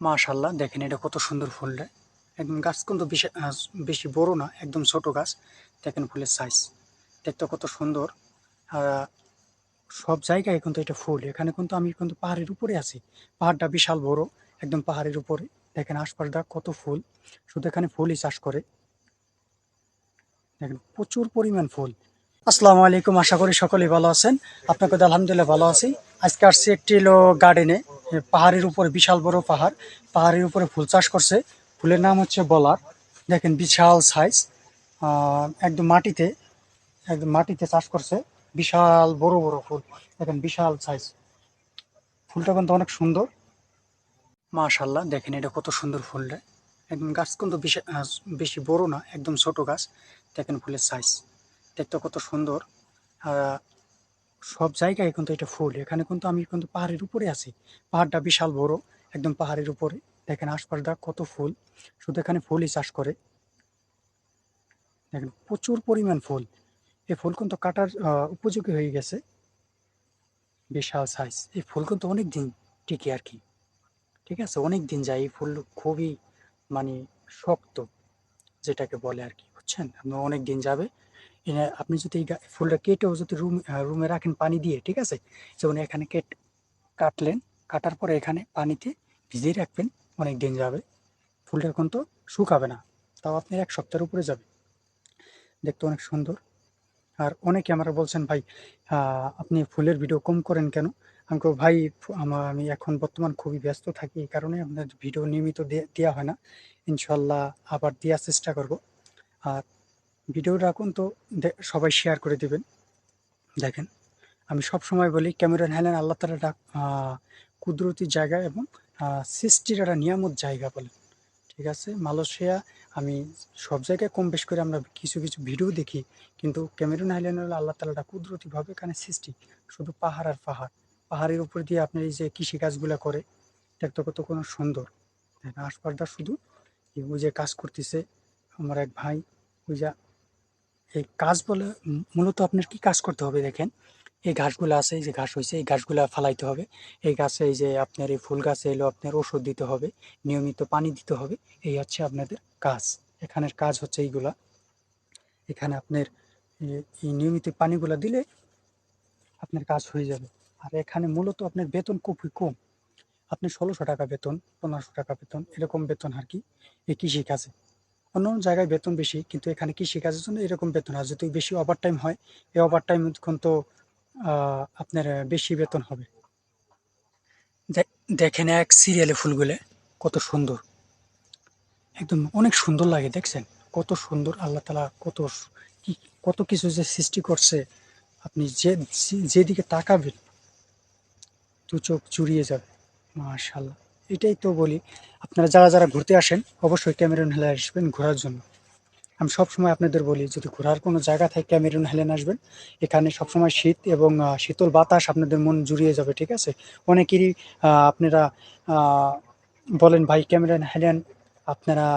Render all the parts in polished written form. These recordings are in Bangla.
মাশাআল্লাহ, দেখেন এটা কত সুন্দর ফুলটা। একদম গাছ কিন্তু বেশি বড় না, একদম ছোট গাছ। দেখেন ফুলের সাইজ দেখতে কত সুন্দর। আর সব জায়গায় কিন্তু এটা ফুল। এখানে কিন্তু আমি কিন্তু পাহাড়ের উপরে আছি। পাহাড়টা বিশাল বড়, একদম পাহাড়ের উপরে। দেখেন আশপাশটা কত ফুল, শুধু এখানে ফুলই চাষ করে। দেখেন প্রচুর পরিমাণ ফুল। আসসালামু আলাইকুম, আশা করি সকলেই ভালো আছেন। আপনাকে তো আলহামদুলিল্লাহ ভালো আছি। আজকে আসছি একটি হলো গার্ডেনে। পাহাড়ের উপরে, বিশাল বড় পাহাড়, পাহাড়ের উপরে ফুল চাষ করছে। ফুলের নাম হচ্ছে বলার। দেখেন বিশাল সাইজ, একদম মাটিতে, একদম মাটিতে চাষ করছে। বিশাল বড় বড় ফুল, দেখেন বিশাল সাইজ। ফুলটা কিন্তু অনেক সুন্দর। মাশাআল্লাহ, দেখেন এটা কত সুন্দর ফুলটা। একদম গাছ কিন্তু বেশি বড় না, একদম ছোট গাছ। দেখেন ফুলের সাইজ দেখতে কত সুন্দর। আর সব জায়গায় কিন্তু এটা ফুল। এখানে কিন্তু আমি কিন্তু পাহাড়ের উপরে আছি। পাহাড়টা বিশাল বড়, একদম পাহাড়ের উপরে। দেখেন আশপাশটা কত ফুল, শুধু এখানে ফুলই চাষ করে। দেখেন প্রচুর পরিমাণ ফুল। এই ফুল কিন্তু কাটার উপযোগী হয়ে গেছে। বিশাল সাইজ। এই ফুল কিন্তু অনেক দিন টিকে আর কি। ঠিক আছে, অনেক দিন যায়। এই ফুল খুবই মানে শক্ত, যেটাকে বলে আর কি, বুঝছেন? আপনি অনেক দিন যাবে। আপনি যদি এই ফুলটা কেটেও যদি রুমে রাখেন পানি দিয়ে, ঠিক আছে, যেমন এখানে কাটলেন, কাটার পরে এখানে পানিতে ভিজিয়ে রাখবেন, অনেক দিন যাবে। ফুলটা কিন্তু শুকাবে না, তাও আপনি 1 সপ্তাহের উপরে যাবে। দেখতে অনেক সুন্দর। আর অনেকে আমরা বলছেন, ভাই আপনি ফুলের ভিডিও কম করেন কেন? আমি বলবো, ভাই আমি এখন বর্তমান খুবই ব্যস্ত থাকি, এই কারণে আপনার ভিডিও নিয়মিত দেওয়া হয় না। ইনশাল্লাহ আবার দেওয়ার চেষ্টা করব। আর ভিডিওটা এখন তো সবাই শেয়ার করে দিবেন। দেখেন আমি সব সময় বলি, ক্যামেরন হাইল্যান্ড আল্লাহ তাআলার কুদরতি জায়গা এবং সৃষ্টির একটা নিয়ামত জায়গা বলে। ঠিক আছে, মালয়েশিয়া আমি সব জায়গায় কম বেশ করে আমরা কিছু কিছু ভিডিও দেখি, কিন্তু ক্যামেরুন আইল্যান্ড হলো আল্লাহ তাআলাটা কুদরতিভাবে এখানে সৃষ্টি। শুধু পাহাড় আর পাহাড়। পাহাড়ের উপর দিয়ে আপনার এই যে কৃষি কাজগুলো করে, দেখতে কত কোনো সুন্দর। দেখেন আশপাশটা শুধু ওই যে কাজ করতেছে আমার এক ভাই। ওই যে এই কাজ বলে মূলত আপনার কি কাজ করতে হবে দেখেন। এই ঘাসগুলো আছে, এই যে ঘাস হয়েছে, এই ঘাসগুলা ফালাইতে হবে। এই গাছে এই যে আপনার এই ফুল গাছে এলো আপনার ওষুধ দিতে হবে, নিয়মিত পানি দিতে হবে। এই হচ্ছে আপনাদের কাজ। এখানের কাজ হচ্ছে এইগুলা। এখানে আপনার এই নিয়মিত পানিগুলা দিলে আপনার কাজ হয়ে যাবে। আর এখানে মূলত আপনার বেতন খুবই কম। আপনি 1600 টাকা বেতন, 1500 টাকা বেতন, এরকম বেতন আর কি এই কৃষি কাজে। অন্য জায়গায় বেতন বেশি, কিন্তু এখানে কৃষিকাজের জন্য এরকম বেতন। আর যদি বেশি ওভারটাইম হয়, এই ওভারটাইম কিন্তু আপনার বেশি বেতন হবে। দেখেন এক সিরিয়ালে ফুলগুলো কত সুন্দর, একদম অনেক সুন্দর লাগে। দেখছেন কত সুন্দর, আল্লাহ তাআলা কি কত কিছু যে সৃষ্টি করছে। আপনি যেদিকে তাকাবেন দু চোখ জুড়িয়ে যাবে। মাশাআল্লাহ, এটাই তো বলি, আপনারা যারা যারা ঘুরতে আসেন অবশ্যই ক্যামেরন হিলে আসবেন ঘোরার জন্য। আমি সবসময় আপনাদের বলি, যদি ঘোরার কোনো জায়গা থাকে ক্যামেরুন হাইল্যান্ড আসবেন। এখানে সবসময় শীত এবং শীতল বাতাস আপনাদের মন জুড়িয়ে যাবে। ঠিক আছে, অনেকেরই আপনারা আহ, বলেন, ভাই ক্যামেরুন হাইল্যান্ড আপনারা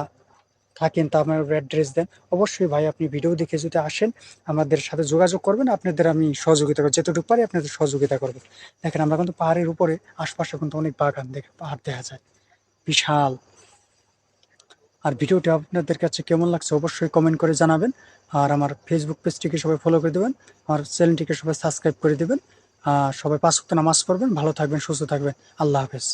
থাকেন, তা আপনার অ্যাড্রেস দেন। অবশ্যই ভাই, আপনি ভিডিও দেখে যদি আসেন আমাদের সাথে যোগাযোগ করবেন, আপনাদের আমি সহযোগিতা করবো, যতটুকু পারি আপনাদের সহযোগিতা করবো। দেখেন আমরা কিন্তু পাহাড়ের উপরে, আশপাশে কিন্তু অনেক বাগান, দেখে পাহাড় দেখা যায় বিশাল। আর ভিডিওটি আপনাদের কাছে কেমন লাগছে অবশ্যই কমেন্ট করে জানাবেন। আর আমার ফেসবুক পেজটিকে সবাই ফলো করে দেবেন, আমার চ্যানেলটিকে সবাই সাবস্ক্রাইব করে দেবেন। সবাই 5 ওয়াক্ত নামাজ পড়বেন, ভালো থাকবেন, সুস্থ থাকবেন। আল্লাহ হাফেজ।